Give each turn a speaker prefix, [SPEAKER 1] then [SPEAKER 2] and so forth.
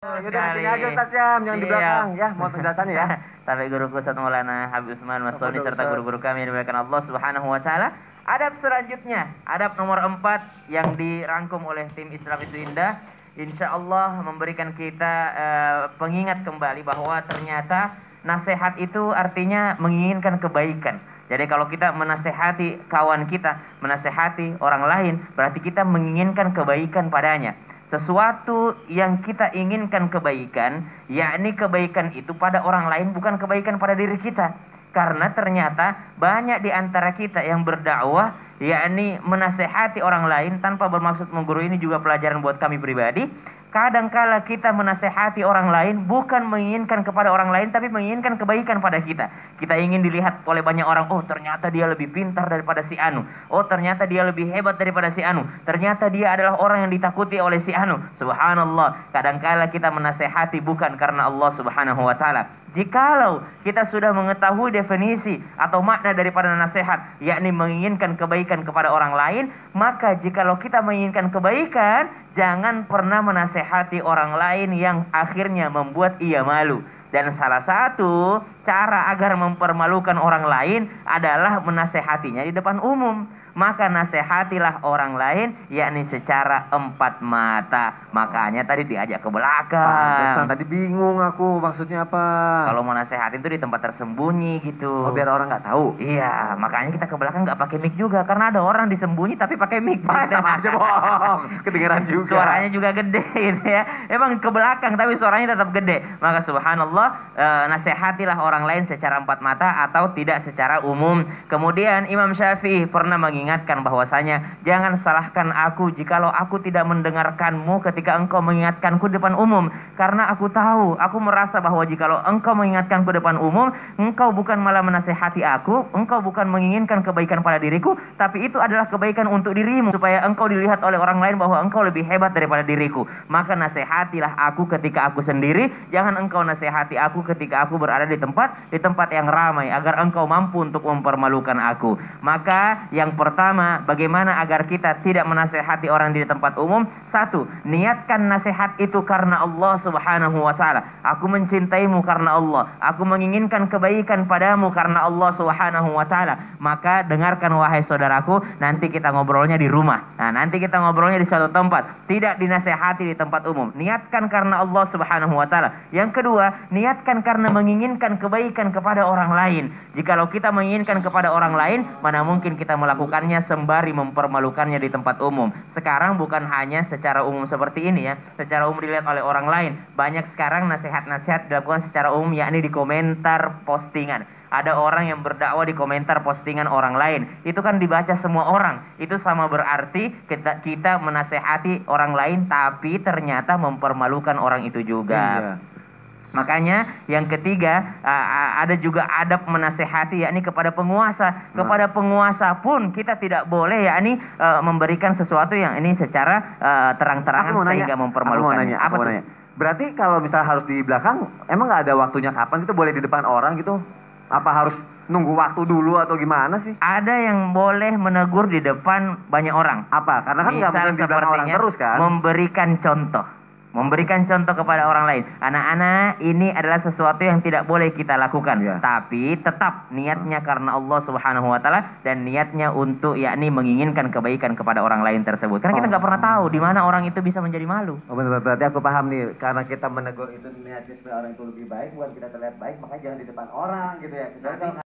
[SPEAKER 1] Yaudah sini aja Ustaz Syam, jangan di belakang ya, mau penjelasannya ya.
[SPEAKER 2] Sampai guruku Ustaz Maulana Habib Usman Masoni
[SPEAKER 1] Betul,
[SPEAKER 2] serta
[SPEAKER 1] Ustaz.
[SPEAKER 2] guru-guru kami yang dimuliakan Allah Subhanahu wa taala. Adab selanjutnya, adab nomor 4 yang dirangkum oleh tim Islam itu Indah. Insya Allah memberikan kita pengingat kembali bahwa ternyata nasihat itu artinya menginginkan kebaikan. Jadi kalau kita menasehati kawan kita, menasehati orang lain, berarti kita menginginkan kebaikan padanya. Sesuatu yang kita inginkan kebaikan, yakni kebaikan itu pada orang lain, bukan kebaikan pada diri kita. Karena ternyata banyak di antara kita yang berdakwah, yakni menasehati orang lain tanpa bermaksud menggurui. Ini juga pelajaran buat kami pribadi. Kadangkala kita menasehati orang lain bukan menginginkan kepada orang lain, tapi menginginkan kebaikan pada kita. Kita ingin dilihat oleh banyak orang, oh ternyata dia lebih pintar daripada si Anu. Oh ternyata dia lebih hebat daripada si Anu. Ternyata dia adalah orang yang ditakuti oleh si Anu. Subhanallah, kadangkala kita menasehati bukan karena Allah Subhanahu wa taala. Jikalau kita sudah mengetahui definisi atau makna daripada nasihat, yakni menginginkan kebaikan kepada orang lain, maka jikalau kita menginginkan kebaikan, jangan pernah menasehati orang lain yang akhirnya membuat ia malu. Dan salah satu cara agar mempermalukan orang lain adalah menasehatinya di depan umum. Maka nasihatilah orang lain, yakni secara empat mata. Makanya tadi diajak ke belakang.
[SPEAKER 1] Pantesan tadi bingung aku maksudnya apa.
[SPEAKER 2] Kalau mau nasehatin itu di tempat tersembunyi gitu.
[SPEAKER 1] Oh biar orang nggak tahu.
[SPEAKER 2] Iya, makanya kita ke belakang nggak pakai mic juga, karena ada orang disembunyi tapi pakai mic.
[SPEAKER 1] Sama aja bohong. Kedengeran juga.
[SPEAKER 2] Suaranya juga gede gitu ya. Emang ke belakang tapi suaranya tetap gede. Maka subhanallah, nasihatilah orang lain secara empat mata atau tidak secara umum. Kemudian Imam Syafi'i pernah mengingatkan bahwasanya jangan salahkan aku jikalau aku tidak mendengarkanmu ketika engkau mengingatkanku depan umum, karena aku tahu, aku merasa bahwa jikalau engkau mengingatkanku depan umum, engkau bukan malah menasihati aku, engkau bukan menginginkan kebaikan pada diriku, tapi itu adalah kebaikan untuk dirimu, supaya engkau dilihat oleh orang lain bahwa engkau lebih hebat daripada diriku. Maka nasihatilah aku ketika aku sendiri, jangan engkau nasihati aku ketika aku berada di tempat yang ramai, agar engkau mampu untuk mempermalukan aku. Maka yang pertama, bagaimana agar kita tidak menasehati orang di tempat umum? Satu, niatkan nasihat itu karena Allah Subhanahu wa taala. Aku mencintaimu karena Allah, aku menginginkan kebaikan padamu karena Allah Subhanahu wa taala. Maka dengarkan wahai saudaraku, nanti kita ngobrolnya di rumah. Nah, nanti kita ngobrolnya di suatu tempat, tidak dinasehati di tempat umum. Niatkan karena Allah Subhanahu wa taala. Yang kedua, niatkan karena menginginkan kebaikan kepada orang lain. Jikalau kita menginginkan kepada orang lain, mana mungkin kita melakukannya sembari mempermalukannya di tempat umum. Sekarang bukan hanya secara umum seperti ini ya, secara umum dilihat oleh orang lain. Banyak sekarang nasihat-nasihat dilakukan secara umum, yakni di komentar postingan. Ada orang yang berdakwah di komentar postingan orang lain. Itu kan dibaca semua orang. Itu sama berarti kita menasehati orang lain, tapi ternyata mempermalukan orang itu juga.
[SPEAKER 1] Iya.
[SPEAKER 2] Makanya yang ketiga, ada juga adab menasehati, yakni kepada penguasa. Kepada penguasa pun kita tidak boleh yakni memberikan sesuatu yang ini secara terang-terangan sehingga mempermalukan.
[SPEAKER 1] Aku mau nanya. Berarti kalau misalnya harus di belakang, emang nggak ada waktunya kapan itu boleh di depan orang gitu? Apa harus nunggu waktu dulu atau gimana sih?
[SPEAKER 2] Ada yang boleh menegur di depan banyak orang.
[SPEAKER 1] Apa? Karena kan nggak mungkin di belakang orang terus kan?
[SPEAKER 2] Memberikan contoh. Memberikan contoh kepada orang lain. Anak-anak, ini adalah sesuatu yang tidak boleh kita lakukan.
[SPEAKER 1] Ya.
[SPEAKER 2] Tapi tetap niatnya karena Allah Subhanahu wa taala, dan niatnya untuk yakni menginginkan kebaikan kepada orang lain tersebut. Karena kita nggak pernah tahu di mana orang itu bisa menjadi malu.
[SPEAKER 1] Oh benar, berarti aku paham nih. Karena kita menegur itu niatnya supaya orang itu lebih baik, bukan kita terlihat baik, makanya jangan di depan orang gitu ya.